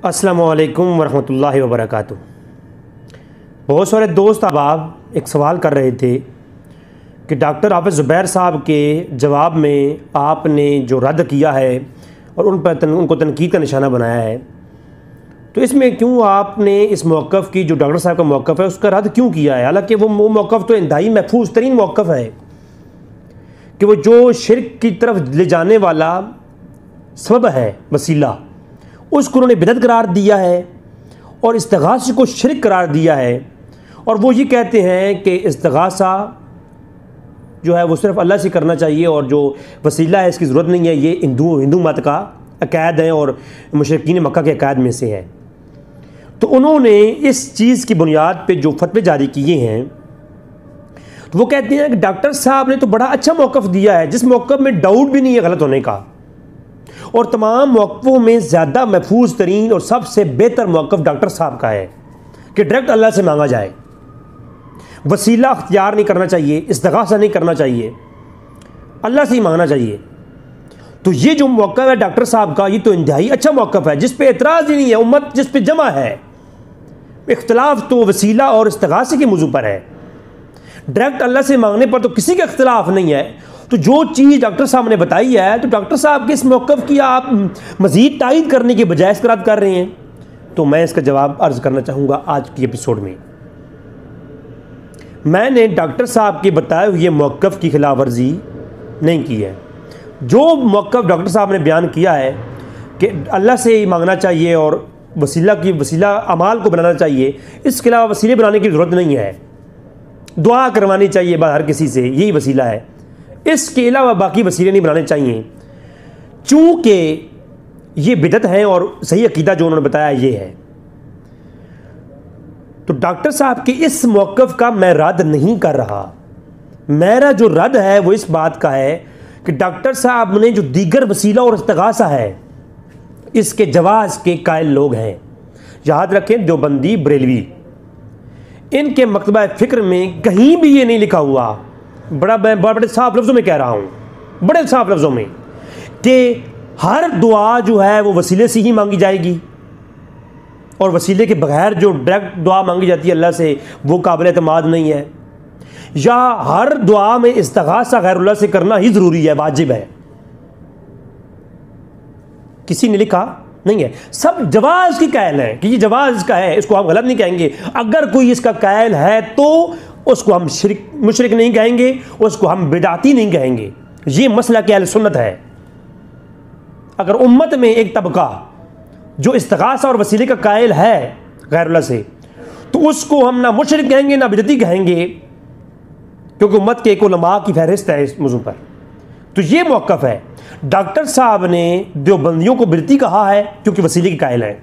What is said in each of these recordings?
अस्सलामु अलैकुम वरहमतुल्लाहि वबरकातुहू। बहुत सारे दोस्त अब एक सवाल कर रहे थे कि डॉक्टर हाफिज़ ज़ुबैर साहब के जवाब में आपने जो रद्द किया है और उनको तनकीद का निशाना बनाया है, तो इसमें क्यों आपने इस मौक़िफ़ की जो डॉक्टर साहब का मौक़िफ़ है उसका रद्द क्यों किया है? हालांकि वो मौक़िफ़ तो इंतहाई महफूज तरीन मौक़िफ़ है कि वो जो शिर्क की तरफ ले जाने वाला सबब है, वसीला, उसको उन्होंने बिदअत करार दिया है और इस्तिग़ासा को शिर्क करार दिया है। और वो ये कहते हैं कि इस्तिग़ासा जो है वो सिर्फ़ अल्लाह से करना चाहिए और जो वसीला है इसकी ज़रूरत नहीं है। ये हिंदू मत का अक़ायद है और मुशरिकीन मक्का के अक़ायद में से है। तो उन्होंने इस चीज़ की बुनियाद पे जो फतवे जारी किए हैं, तो वो कहते हैं कि डॉक्टर साहब ने तो बड़ा अच्छा मौक़िफ़ दिया है जिस मौक़िफ़ में डाउट भी नहीं है गलत होने का, और तमाम मौक़िफ़ों में ज़्यादा महफूज तरीन और सबसे बेहतर मौक़िफ़ डॉक्टर साहब का है कि डायरेक्ट अल्लाह से मांगा जाए, वसीला अख्तियार नहीं करना चाहिए, इस्तिग़ासा नहीं करना चाहिए, अल्लाह से ही मांगना चाहिए। तो ये जो मौक़िफ़ है डॉक्टर साहब का, ये तो इंतहाई अच्छा मौक़िफ़ है जिस पे एतराज़ ही नहीं है, उम्मत जिस पे जमा है। इख्तिलाफ तो वसीला और इस्तिग़ासे के मौजू पर है, डायरेक्ट अल्लाह से मांगने पर तो किसी का इख्तिलाफ नहीं है। तो जो चीज़ डॉक्टर साहब ने बताई है, तो डॉक्टर साहब के इस मौक़िफ़ की आप मज़ीद तायीद करने के बजाय इसका रद्द कर रहे हैं। तो मैं इसका जवाब अर्ज़ करना चाहूँगा आज की एपिसोड में। मैंने डॉक्टर साहब के बताए हुए मौक़िफ़ की खिलाफ वर्जी नहीं की है। जो मौक़िफ़ डॉक्टर साहब ने बयान किया है कि अल्लाह से ही मांगना चाहिए और वसीला अमाल को बनाना चाहिए, इसके अलावा वसीले बनाने की ज़रूरत नहीं है, दुआ करवानी चाहिए हर किसी से, यही वसीला है, इसके अलावा बाकी वसीले नहीं बनाने चाहिए। चूँकि ये बिदअत है और सही अकीदा जो उन्होंने बताया ये है। तो डॉक्टर साहब के इस मौक़िफ़ का मैं रद्द नहीं कर रहा। मेरा जो रद्द है वो इस बात का है कि डॉक्टर साहब ने जो दीगर वसीला और इस्तिग़ासा है इसके जवाज़ के कायल लोग हैं। याद रखें, देवबंदी बरेलवी, इनके मकतबा फ़िक्र में कहीं भी ये नहीं लिखा हुआ, बड़े साफ लफ्ज़ों में कह रहा हूँ, बड़े साफ लफ्ज़ों में, कि हर दुआ जो है वो वसीले से ही मांगी जाएगी और वसीले के बगैर जो डायरेक्ट दुआ मांगी जाती है अल्लाह से वो काबिल एतमाद नहीं है, या हर दुआ में इस्तिग़ासा गैरुल्लाह से करना ही ज़रूरी है, वाजिब है। किसी ने लिखा नहीं है, सब जवाज़ की कायल है कि ये जवाज़ का है, इसको हम गलत नहीं कहेंगे। अगर कोई इसका कायल है तो उसको हम मुशरिक नहीं कहेंगे, उसको हम बिदाती नहीं कहेंगे। ये मसला के अहले सुन्नत है। अगर उम्मत में एक तबका जो इस्तिग़ासा और वसीले का कायल है गैरुल्लाह से, तो उसको हम ना मुशरिक कहेंगे ना बिदती कहेंगे, क्योंकि उम्मत के एक उलमा की फहरिस्त है इस मौजू पर। तो ये मौक़िफ़ है। डॉक्टर साहब ने देवबंदियों को बिदती कहा है क्योंकि वसीले के कायल हैं,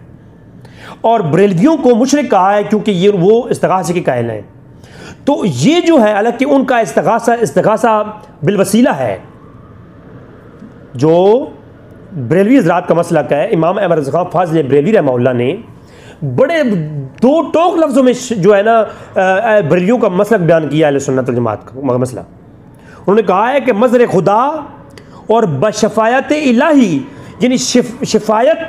और बरेलवियों को मुशरिक कहा है क्योंकि ये वो इस्तिग़ासे के कायल हैं। तो ये जो है, हालांकि उनका इस्तिग़ासा बिलवसीला है, जो बरेलवी हज़रात का मसलक है। इमाम अहमद रज़ा ख़ान फ़ाज़िल बरेलवी रहमहुल्लाह ने बड़े दो टोक लफ्ज़ों में जो है ना बरेलवियों का मसलक बयान किया है, सुन्नत वल जमात का मसला। उन्होंने कहा है कि मज़र खुदा और बशफ़ायत इलाही, यानी शिफ़ायत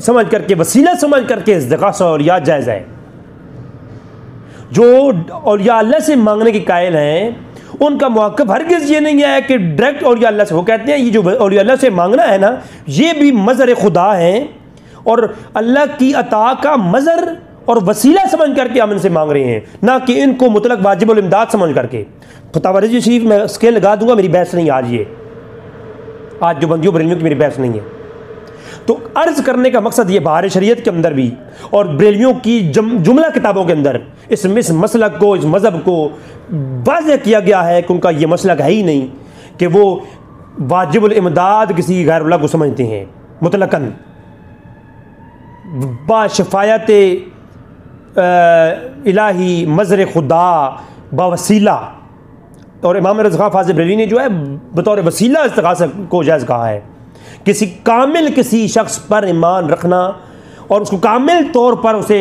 समझ करके, वसीला समझ करके इस्तिग़ासा और या जायज़ है। जो और या अल्लाह से मांगने के कायल हैं उनका मौक़िफ़ हरगिज़ ये नहीं है कि डायरेक्ट और या अल्लाह से, वो कहते हैं ये जो और या अल्लाह से मांगना है ना, ये भी मज़र खुदा हैं और अल्लाह की अता का मज़र और वसीला समझ करके हम इनसे मांग रहे हैं, ना कि इनको मुतलक वाजिबुल इमदाद समझ करके। फतवा रज़वी शरीफ में स्केल लगा दूंगा, मेरी बहस नहीं आज जो बंदियों बरेलियों की मेरी बहस नहीं है। तो अर्ज़ करने का मकसद ये बाहर शरीयत के अंदर भी और बरेलियों की जुमला किताबों के अंदर इस मसलक को, इस मज़हब को वाज़ेह किया गया है कि उनका ये मसलक है ही नहीं कि वो वाजिबुल इमदाद किसी गैरुल्लाह को समझते हैं मुतलकन, बाशफ़ायत इलाही, मज़र खुदा, बावसीला। और इमाम रज़ा ख़ान फ़ाज़िल बरेलवी ने जो है बतौर वसीला इस्तिग़ासा को जायज़ कहा है। किसी शख्स पर ईमान रखना और उसको कामिल तौर पर उसे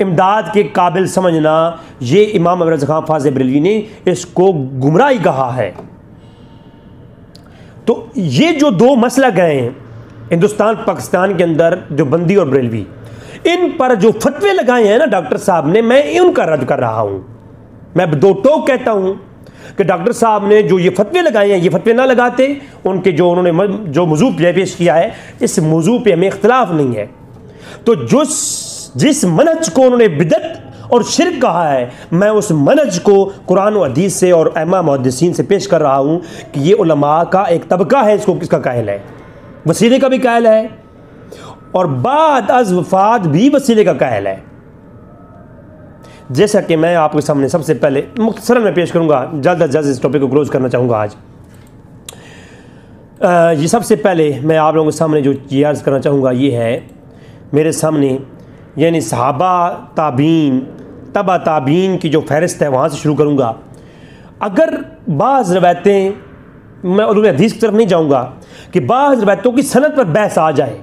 इमदाद के काबिल समझना, ये इमाम रज़ा ख़ान फ़ाज़िल बरेलवी ने इसको गुमराही कहा है। तो ये जो दो मसलक हैं हिंदुस्तान पाकिस्तान के अंदर जो बंदी और बरेलवी, इन पर जो फतवे लगाए हैं ना डॉक्टर साहब ने, मैं उनका रद्द कर रहा हूं। मैं दो टोक कहता हूं कि डॉक्टर साहब ने जो ये फतवे लगाए हैं, ये फतवे ना लगाते, उनके जो उन्होंने जो मौजू पेश किया है, इस मौजू पे हमें इख्तलाफ नहीं है। तो जिस मनहज को उन्होंने बिदअत और शिर्क कहा है, मैं उस मनहज को कुरान और हदीस से और अइम्मा मुहद्दिसीन से पेश कर रहा हूं कि ये उलमा का एक तबका है, इसको किसका कायल है, वसीले का भी कायल है और बाद अज वफात भी वसीले का कायल है। जैसा कि मैं आपके सामने सबसे पहले मुख्तसरन में पेश करूंगा, जल्द अज जल्द इस टॉपिक को क्लोज करना चाहूँगा आज। ये सबसे पहले मैं आप लोगों के सामने जो अर्ज़ करना चाहूँगा ये है मेरे सामने, यानी सहाबा ताबीन तबा ताबीन की जो फहरिस्त है वहाँ से शुरू करूँगा। अगर बाज़ रवायतें, मैं उलूल हदीस की तरफ नहीं जाऊँगा, कि बाज़ रवायतों की सनद पर बहस आ जाए,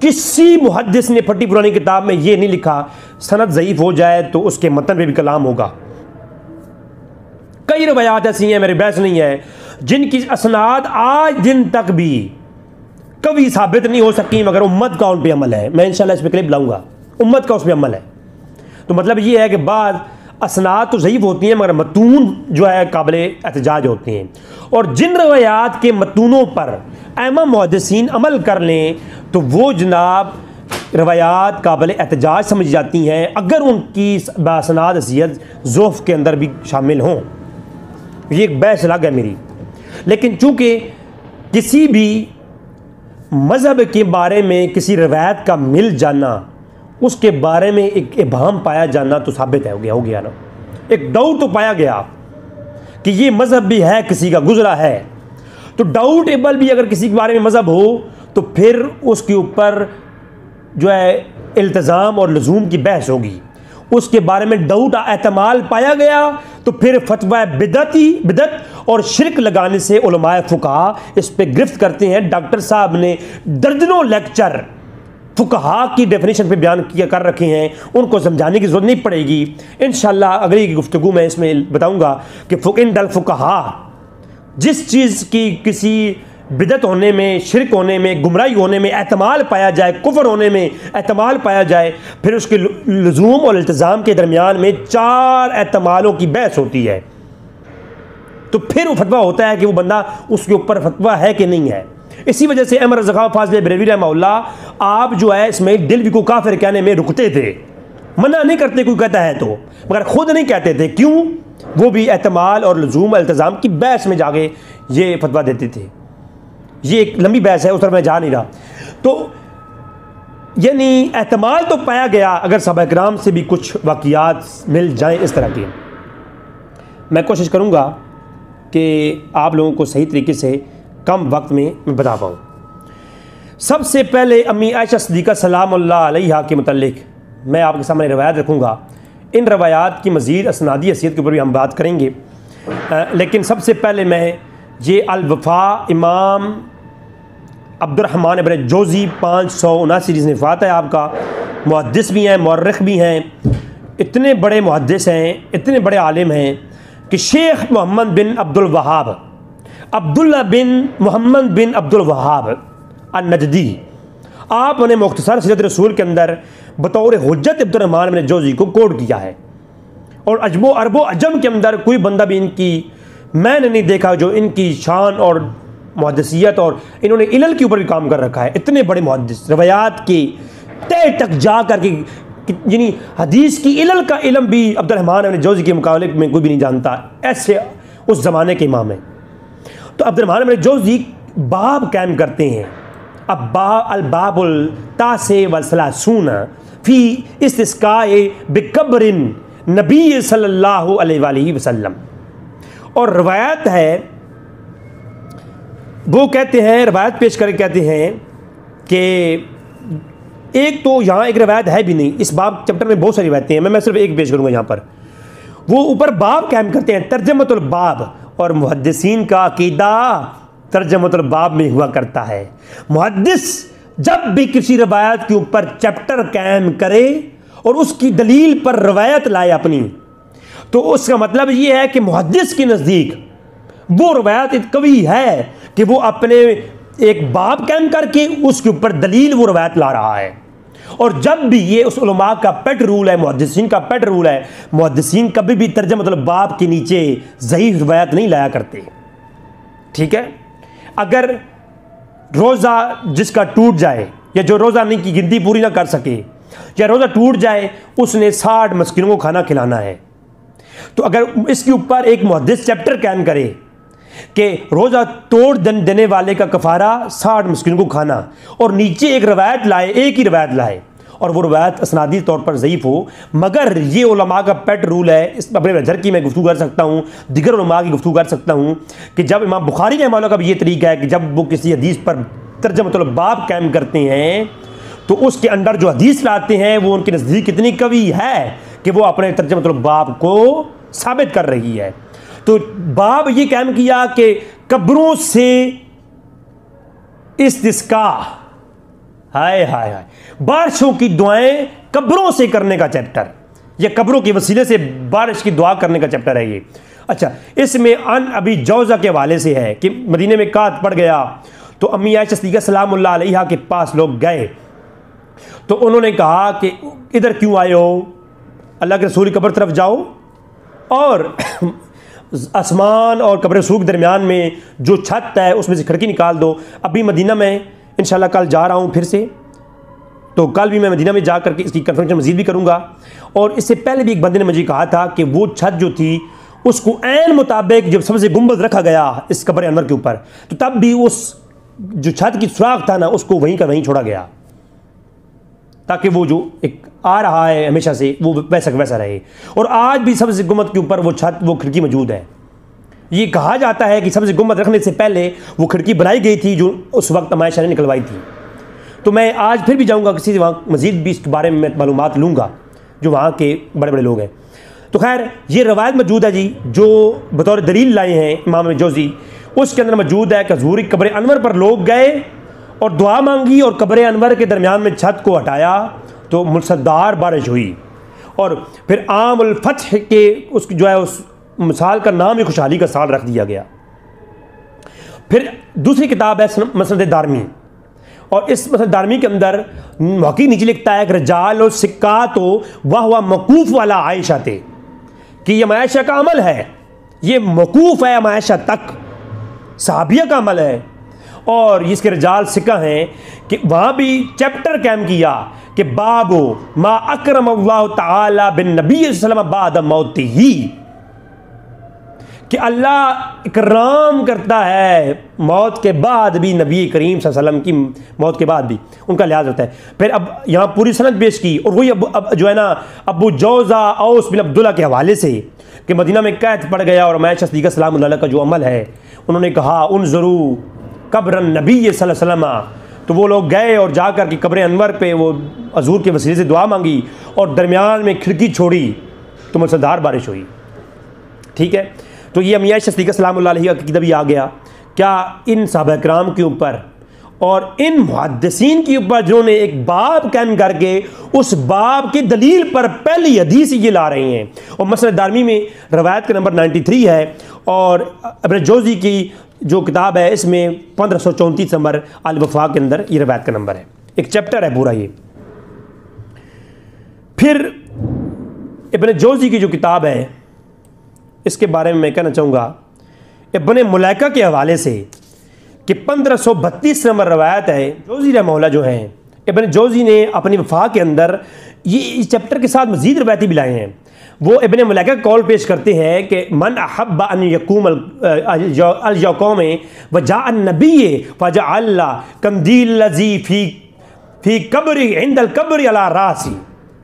किसी मुहद्दिस ने फटी पुरानी किताब में ये नहीं लिखा सनद ज़ईफ़ हो जाए तो उसके मतन पे भी कलाम होगा। कई रवायात ऐसी हैं, मेरी बहस नहीं है, जिनकी असनाद आज दिन तक भी कभी साबित नहीं हो सकी, मगर उम्मत का उन पर अमल है। मैं इंशाल्लाह इस पर क्लिप लाऊंगा, उम्मत का उस पर अमल है। तो मतलब ये है कि बाद असनाद तो ज़ईफ़ होती हैं मगर मतून जो है काबिल एहतजाज होती हैं, और जिन रवायात के मतूनों पर अइम्मा मुहद्दिसीन अमल कर लें तो वो जनाब रवायात काबिल एहतजाज समझ जाती हैं, अगर उनकी बासनाद हसीयत ज़ोफ़ के अंदर भी शामिल हों। ये एक बहस अलग है मेरी, लेकिन चूँकि किसी भी मज़हब के बारे में किसी रवायत का मिल जाना, उसके बारे में एक इबाहम पाया जाना तो साबित है, हो गया ना, एक डाउट तो पाया गया कि ये मज़हब भी है, किसी का गुजरा है। तो डाउट एबल भी अगर किसी के बारे में मज़हब हो तो फिर उसके ऊपर जो है इल्तिज़ाम और लज़ूम की बहस होगी। उसके बारे में डाउट एहतमाल पाया गया तो फिर फतवा बिदअत और शिरक लगाने से उलमाए फुक़हा इस पे गिरफ्त करते हैं। डॉक्टर साहब ने दर्जनों लेक्चर फुक़हा की डेफिनेशन पे बयान किया कर रखे हैं, उनको समझाने की ज़रूरत नहीं पड़ेगी। इंशाअल्लाह अगली गुफ्तगू में इसमें बताऊंगा कि फ़ुक़िंदल फुक़हा जिस चीज़ की किसी बिदत होने में, शिरक होने में, गुमराही होने में एहतमाल पाया जाए, कुफ्र होने में एहतमाल पाया जाए, फिर उसके लज़ूम और इल्तिज़ाम के दरमियान में 4 एहतमालों की बहस होती है। तो फिर वो फतवा होता है कि वो बंदा उसके ऊपर फतवा है कि नहीं है। इसी वजह से अहमद रज़ा ख़ान फाज़िल बरेलवी रहमहुल्लाह आप जो है इसमें दिल को काफिर कहने में रुकते थे, मना नहीं करते कोई कहता है तो, मगर खुद नहीं कहते थे। क्यों? वो भी एहतमाल और लज़ूम इल्तिज़ाम की बहस में जाके ये फतवा देते थे। ये एक लंबी बहस है, उस तरह मैं जा नहीं रहा। तो यानी एहतमाल तो पाया गया, अगर सहाबा किराम से भी कुछ वाक़ियात मिल जाएँ इस तरह के, मैं कोशिश करूँगा कि आप लोगों को सही तरीके से कम वक्त में मैं बता पाऊँ। सबसे पहले अम्मी आयशा सिद्दीक़ा सलामुल्लाह अलैहा के मुतल्लिक़ मैं आपके सामने रवायात रखूँगा। इन रवायात की मज़ीद असनादी हैसियत के ऊपर भी हम बात करेंगे, लेकिन सबसे पहले मैं ये अल-वफ़ा इमाम अब्दुर्रहमान इब्न जोज़ी 579 जिसने वफ़ात है आपका, मुहद्दिस भी हैं, मुअर्रिख़ भी हैं, इतने बड़े मुहद्दिस हैं, इतने बड़े आलिम हैं कि शेख मोहम्मद बिन अब्दुल वहाब, अब्दुल्ला बिन मोहम्मद बिन अब्दुल वहाब अन-नजदी, आपने मुख्तसर सीरत रसूल के अंदर बतौर हुज्जत अब्दुर्रहमान बिन जोज़ी को कोट किया है। और अजबो अरबो अजम के अंदर कोई बंदा भी इनकी मैंने नहीं देखा जो इनकी शान और मुहद्दिसियत, और इन्होंने इलल के ऊपर भी काम कर रखा है। इतने बड़े मुहद्दिस, रवायात के तय तक जा कर के, यानी हदीस की इलल का इल्म भी अब्दुर्रहमान बिन जोज़ी के मुकाबले में कोई भी नहीं जानता, ऐसे उस ज़माने के इमाम हैं। तो अब्दुर्रहमान बिन जोज़ी बाब कायम करते हैं, अल-बाबुल तासे वल सलासून फ़ी इस्तिस्काए बिक़ब्रिन नबी सल्लल्लाहु अलैहि वसल्लम। और रवायत है, वो कहते हैं, रवायत पेश करके कहते हैं कि एक तो यहाँ एक रवायत है भी नहीं, इस बाब चैप्टर में बहुत सारी रवायतें हैं, मैं सिर्फ एक पेश करूँगा यहाँ पर। वो ऊपर बाब कायम करते हैं, तर्जमतुल बाब, और मुहद्दिसीन का अकीदा तर्जमतुल बाब में हुआ करता है। मुहद्दिस जब भी किसी रवायत के ऊपर चैप्टर कायम करे और उसकी दलील पर रवायत लाए अपनी, तो उसका मतलब ये है कि मुहद्दिस के नज़दीक वो रवायत कवी है कि वो अपने एक बाब कायम करके उसके ऊपर दलील वो रवायत ला रहा है। और जब भी ये उस उलमा का पेट रूल है, मुहद्दिसीन का पेट रूल है, मुहद्दिसीन कभी भी तर्जमा मतलब बाब के नीचे ज़ईफ़ रवायत नहीं लाया करते। ठीक है, अगर रोज़ा जिसका टूट जाए या जो रोज़ा नहीं की गिनती पूरी ना कर सके या रोज़ा टूट जाए, उसने 60 मस्किनों को खाना खिलाना है, तो अगर इसके ऊपर एक मुहद्दिस चैप्टर कायम करे कि रोज़ा तोड़ देने वाले का कफ़ारा 60 मस्किनों को खाना, और नीचे एक रवायत लाए, एक ही रवायत लाए, और वो रवायत असनादी तौर पर ज़ईफ़ हो, मगर ये उलमा का पेट रूल है। इस अपने नज़र की मैं गुफ्तगू कर सकता हूँ, दिगर उलमा की गुफ्तगू कर सकता हूँ कि जब इमाम बुखारी रहमतुल्लाह का भी ये तरीका है कि जब वो किसी हदीस पर तर्जमा मतलब बाब कायम करते हैं तो उसके अंदर जो हदीस लाते हैं वो उनके नज़दीक कितनी कवी है कि वो अपने तर्जमा मतलब बाब को साबित कर रही है। तो बाब ये कायम किया कि कब्रों से इस्तिस्का, हाय हाय हाय, बारिशों की दुआएं कब्रों से करने का चैप्टर, या कब्रों के वसीले से बारिश की दुआ करने का चैप्टर है ये। अच्छा, इसमें अन अबी जौज़ा के हवाले से है कि मदीने में कात पड़ गया तो अम्मी आयशा सिद्दीक़ा सलामुल्लाह अलैहा के पास लोग गए, तो उन्होंने कहा कि इधर क्यों आए हो, अल्लाह के रसूल की कब्र तरफ जाओ, और आसमान और कब्र रसूल के दरमियान में जो छत है उसमें से खिड़की निकाल दो। अभी मदीना में इंशाल्लाह कल जा रहा हूँ फिर से, तो कल भी मैं मदीना में जा करके इसकी कन्फर्मेशन मज़ीद भी करूँगा। और इससे पहले भी एक बंदे ने मुझे कहा था कि वो छत जो थी उसको ऐन मुताबिक जब सबसे गुंबद रखा गया इस कब्र अनवर के ऊपर, तो तब भी उस जो छत की सुराख था ना उसको वहीं का वहीं छोड़ा गया, ताकि वो जो एक आ रहा है हमेशा से वो वैसा वैसा रहे। और आज भी सबसे गुंबद के ऊपर वो छत, वो खिड़की मौजूद है। ये कहा जाता है कि सबसे गुंबद रखने से पहले वो खिड़की बनाई गई थी जो उस वक्त आयशा ने निकलवाई थी। तो मैं आज फिर भी जाऊँगा किसी से, वहाँ मज़ीद भी इसके बारे में मालूमात लूँगा जो वहाँ के बड़े बड़े लोग हैं। तो खैर ये रवायत मौजूद है जी, जो बतौर दलील लाए हैं इमाम जौज़ी, उसके अंदर मौजूद है कि हुज़ूर की कब्र अनवर पर लोग गए और दुआ मांगी और कब्र अनवर के दरमियान में छत को हटाया तो मुसलधार बारिश हुई। और फिर आम उल फतह के उसकी जो है उस मिसाल का नाम ही खुशहाली का साल रख दिया गया। फिर दूसरी किताब है मसनद दारमी, और इस मसनद दारमी के अंदर हकीम नीचे लिखता है कि रजाल और सिक्का तो वह मौकूफ़ वाला आयशा थे, कि ये आयशा का अमल है, ये मौकूफ़ है आयशा तक, सहाबिया का अमल है। और इसके रजाल सिक्का हैं कि वहाँ भी चैप्टर कायम किया कि बाबो मा अकरम अल्लाह ताला बिन नबी सल्लल्लाहु अलैहि वसल्लम बाद मौतिही, कि अल्लाह इकराम करता है मौत के बाद भी, नबी करीम सल्लल्लाहु अलैहि वसल्लम की मौत के बाद भी उनका लिहाज होता है। फिर अब यहाँ पूरी सनद पेश की, और वही अब जो है ना अबू जौज़ा औस बिन अब्दुल्ला के हवाले से कि मदीना में कैद पड़ गया और आयशा सिद्दीक़ा सलामुल्लाह अलैहा का जो अमल है, उन्होंने कहा उन्ज़ुरू कब्र नबी सल्लल्लाहु अलैहि वसल्लम, तो वो लोग गए और जाकर के कब्र अनवर पे वो हज़ूर के वसीले से दुआ मांगी और दरमियान में खिड़की छोड़ी तो मुसलधार बारिश हुई। ठीक है, तो ये अम्मी आयशा सिद्दीक़ा सलामुल्लाह अलैहा का अक़ीदा भी आ गया। क्या इन सहाबा किराम के ऊपर और इन मुहद्दिसीन के ऊपर जिन्होंने एक बाब कायम करके उस बाब की दलील पर पहली हदीस ये ला रहे हैं। और मसनद दारमी में रवायत का नंबर 93 है, और इब्न जौज़ी की जो किताब है इसमें 1534 नंबर अल वफ़ा के अंदर ये रवायत का नंबर है। एक चैप्टर है पूरा ये। फिर इब्न जौज़ी की जो किताब है इसके बारे में मैं कहना चाहूँगा इब्न मुलैका के हवाले से कि 1532 नंबर रवायत है। जौज़ी रहमतुल्लाह जो हैं, इब्न जौज़ी ने अपनी वफ़ा के अंदर ये इस चैप्टर के साथ मज़ीद रवायती भी लाए हैं। वो इब्न मुलैका कौल पेश करते हैं कि मन अहब्बा अन यकूम अल यौक़ौम व जाअ नबी फजअल कंदील लज़ी फ़ी कब्रि इंदल कब्रि अला रासी,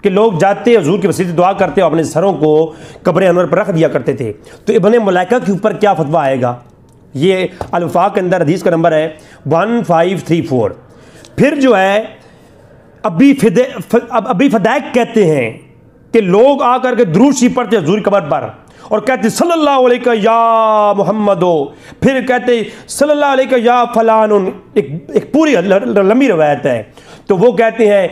कि लोग जाते हुज़ूर की वसीले से दुआ करते और अपने सरों को कब्र अनवर पर रख दिया करते थे। तो इब्न मुलैका के ऊपर क्या फतवा आएगा, ये अल वफ़ा के अंदर हदीस का नंबर है 1534। फिर जो है अबी फदैक कहते हैं कि लोग आकर के दुरूद शरीफ पढ़ते हुज़ूर की कब्र पर और कहते सल्लल्लाहु अलैहि या मुहम्मदो, फिर कहते सल्लल्लाहु अलैहि या फलानुन, एक पूरी लंबी रवायत है। तो वो कहते हैं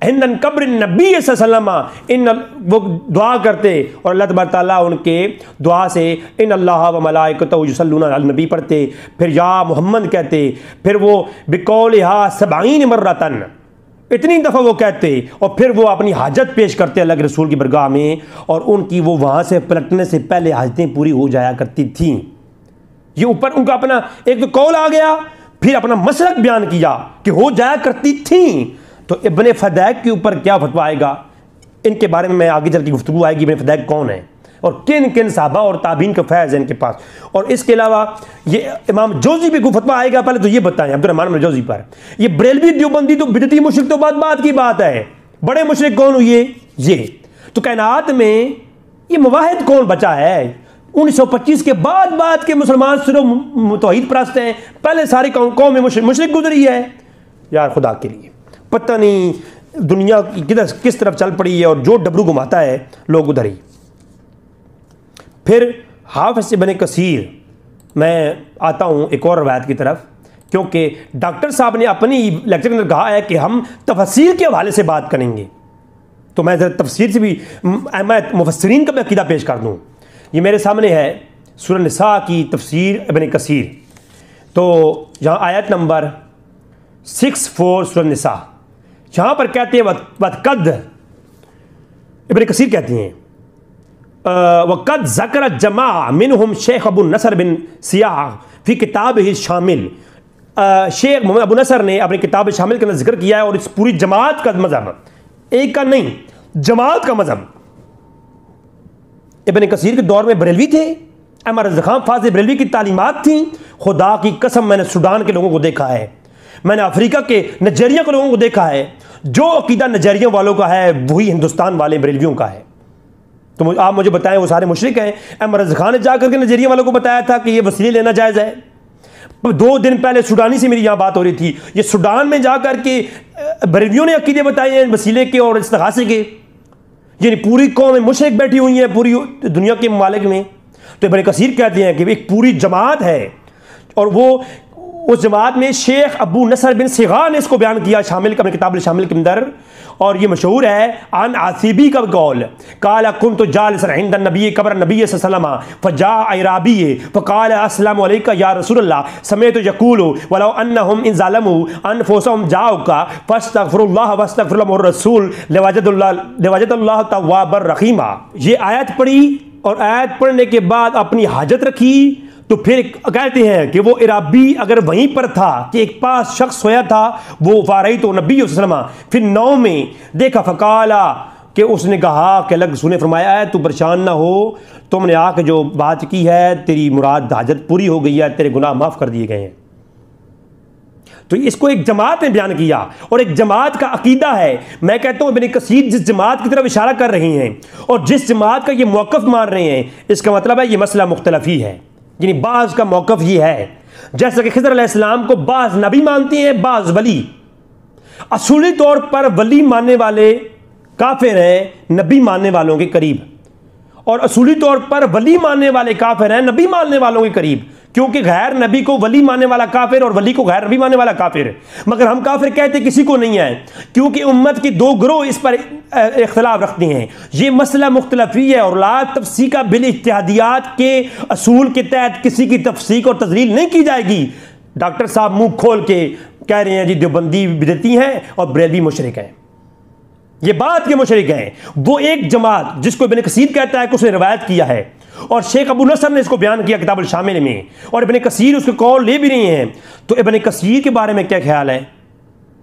हिंदन कब्र नबी सल्लल्लाहु अलैहि वसल्लम, इन वो दुआ करते और अल्लाह तबारक ताला उनके दुआ से इन अल्लाह व मलाइकतहु युसल्लूना अलन नबी पढ़ते, फिर या मोहम्मद कहते, फिर वो बिकौलिहा सबईन मर्रतन, इतनी दफ़ा वो कहते और फिर वो अपनी हाजत पेश करते अल्लाह के रसूल की बरगाह में, और उनकी वो वहाँ से पलटने से पहले हाजतें पूरी हो जाया करती थीं। ये ऊपर उनका अपना एक तो कौल आ गया, फिर अपना मसलक बयान किया कि हो जाया करती थीं। तो इब्ने फदैक के ऊपर क्या फतवा आएगा, इनके बारे में मैं आगे चल के गुफ्तगू आएगी, इब्ने फदैक कौन है और किन किन साहबा और ताबीन का फैज़ है इनके पास। और इसके अलावा ये इमाम जोजी भी फतवा आएगा। पहले तो ये बताएं अब्दुर्रहमान जोजी पर, ये बरेलवी देवबंदी तो बिदती मुशरिक तो बात की बात है, बड़े मुशरिक कौन हुए ये। तो कायनात में ये मुवाहिद कौन बचा है? 1925 के बाद के मुसलमान सिर्फ तौहीद परस्त हैं, पहले सारी कौम में मुशरिक गुजरी है। यार खुदा के लिए पता नहीं दुनिया किधर किस तरफ चल पड़ी है, और जो डबरू घुमाता है लोग उधर ही। फिर हाफिज़ इब्न कसीर, मैं आता हूँ एक और रवायत की तरफ, क्योंकि डॉक्टर साहब ने अपनी लेक्चर के अंदर कहा है कि हम तफसीर के हवाले से बात करेंगे, तो मैं ज़रा तफसीर से भी मैं मुफस्सिरीन का भी अकीदा पेश कर दूँ। ये मेरे सामने है सूरह निसा की तफसीर इब्न कसीर, तो यहाँ आयत नंबर 64 सूरह निसा, यहाँ पर कहते हैं वक़द, इब्न कसीर कहते हैं वक़द ज़करा जमा मिनहुम शेख अबू नसर बिन सियाह फ़ी किताब ही शामिल, शेख मोहम्मद अबू नसर ने अपनी किताब शामिल का जिक्र किया है, और इस पूरी जमात का मज़हब, एक का नहीं जमात का मज़हब। इब्न कसीर के दौर में बरेलवी थे, अहमद रज़ा खान फाज़ बरेलवी की तालीमात थी। खुदा की कसम मैंने सूडान के लोगों को देखा है, मैंने अफ्रीका के नाइजीरिया के लोगों को देखा है, जो अकीदा नाइजीरिया वालों का है वही हिंदुस्तान वाले बरेलवियों का है। तो आप मुझे बताएं वो सारे मुशरिक हैं? अहमद रज़ा खान ने जाकर के नाइजीरिया वालों को बताया था कि ये वसीले लेना जायज़ है। 2 दिन पहले सूडानी से मेरी यहाँ बात हो रही थी, ये सूडान में जाकर के बरेलवियों ने अकीदे बताए हैं वसीले के और इस्तिग़ासे के, यानी पूरी कौम मुशरिक बैठी हुई है पूरी दुनिया के ममालिक में। तो इब्न कसीर कहते हैं कि एक पूरी जमात है, और वो उस जमात में शेख अबू नसर बिन सिगा ने इसको बयान किया शामिल अपनी किताब शामिल के अंदर, और ये मशहूर है अन आसिबी का कौल, काला कुन तो जालिसन इंद नबी कब्र नबी सल्लल्लाहु अलैहि वसल्लम फजा अराबी फकाल अस्सलामु अलैका या रसूलल्लाह समेत यकूलु वलौ अन्नहुम इन ज़लमू अनफुसहुम जाऊका फस्तगफिरुल्लाह वस्तगफिरुल्लाह रसूल लवजदुल्लाह तव्वाबर रहीमा। ये आयत पढ़ी, और आयत पढ़ने के बाद अपनी हाजत रखी, तो फिर कहते हैं कि वो इराबी अगर वहीं पर था कि एक पास शख्स सोया था, वो वारई तो नबी सल्लल्लाहु अलैहि वसल्लम, फिर 9 में देखा फ़काला कि उसने कहा कि अलग सुने फरमाया है तू परेशान ना हो, तुमने आके जो बात की है तेरी मुराद हाजत पूरी हो गई है, तेरे गुनाह माफ़ कर दिए गए हैं। तो इसको एक जमात ने बयान किया, और एक जमात का अकीदा है। मैं कहता हूँ इब्न कसीर जिस जमात की तरफ इशारा कर रहे हैं और जिस जमात का ये मौक़िफ़ मान रहे हैं, इसका मतलब है ये मसला मुख्तलिफ ही है, यानी बाज़ का मौक़िफ़ ही है। जैसा कि खिज़र अलैहिस्सलाम को बाज़ नबी मानती हैं, बाज़ वली। असूली तौर पर वली मानने वाले काफिर हैं नबी मानने वालों के करीब, और असूली तौर पर वली मानने वाले काफिर हैं नबी मानने वालों के करीब, क्योंकि गैर नबी को वली मानने वाला काफिर और वली को गैर नबी मानने वाला काफिर। मगर हम काफिर कहते किसी को नहीं है, क्योंकि उम्मत की 2 ग्रोह इस पर इख्तलाफ रखती हैं। ये मसला मुख्तलफी है, और ला तफसीक का बिल इत्तेहादियात के असूल के तहत किसी की तफसीक और तजलील नहीं की जाएगी। डॉक्टर साहब मुंह खोल के कह रहे हैं जी देवबंदी बिदती हैं और बरेलवी मुशरिक हैं, ये बात के मुशरिक हैं। वो एक जमात जिसको इब्न कसीर कहता है कि उसने रिवायत किया है, और शेख अबू नसर ने इसको बयान किया किताब शामिल में, और इब्न कसीर उसके कौल ले भी रहे हैं। तो इब्न कसीर के बारे में क्या ख्याल है,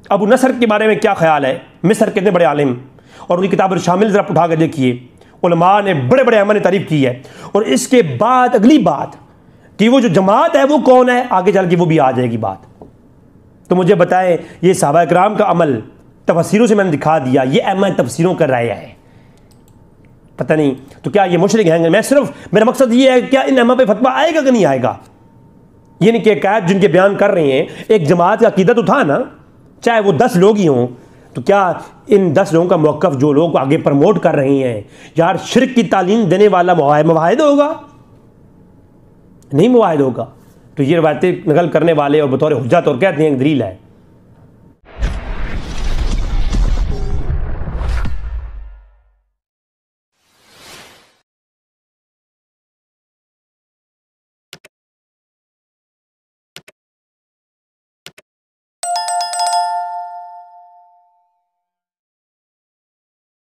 अबू नसर के बारे में क्या ख्याल है? मिस्र के इतने बड़े आलिम, और उनकी किताब शामिल ज़रा उठा कर देखिए, उलमा ने बड़े बड़े अमल ने तारीफ़ की है। और इसके बाद अगली बात कि वो जो जमात है वो कौन है, आगे चल के वो भी आ जाएगी बात। तो मुझे बताएं, ये सहाबा किराम का अमल तफसीरों से मैंने दिखा दिया, ये अहमद तफसीरों कर रहा है, पता नहीं तो क्या ये मुशरिक हैं? मैं सिर्फ मेरा मकसद ये है क्या इन अहमद पे फतवा आएगा कि नहीं आएगा। ये नहीं कि कैद जिनके बयान कर रहे हैं, एक जमात का अकीदा तो था ना, चाहे वो 10 लोग ही हों, तो क्या इन 10 लोगों का मौक़िफ़ जो लोग आगे प्रमोट कर रहे हैं, यार शिर्क की तालीम देने वाला मुवाहिद होगा? नहीं मुवाहिद होगा। तो ये रवायतें नकल करने वाले और बतौर हुज्जत और कहते हैं दलील है।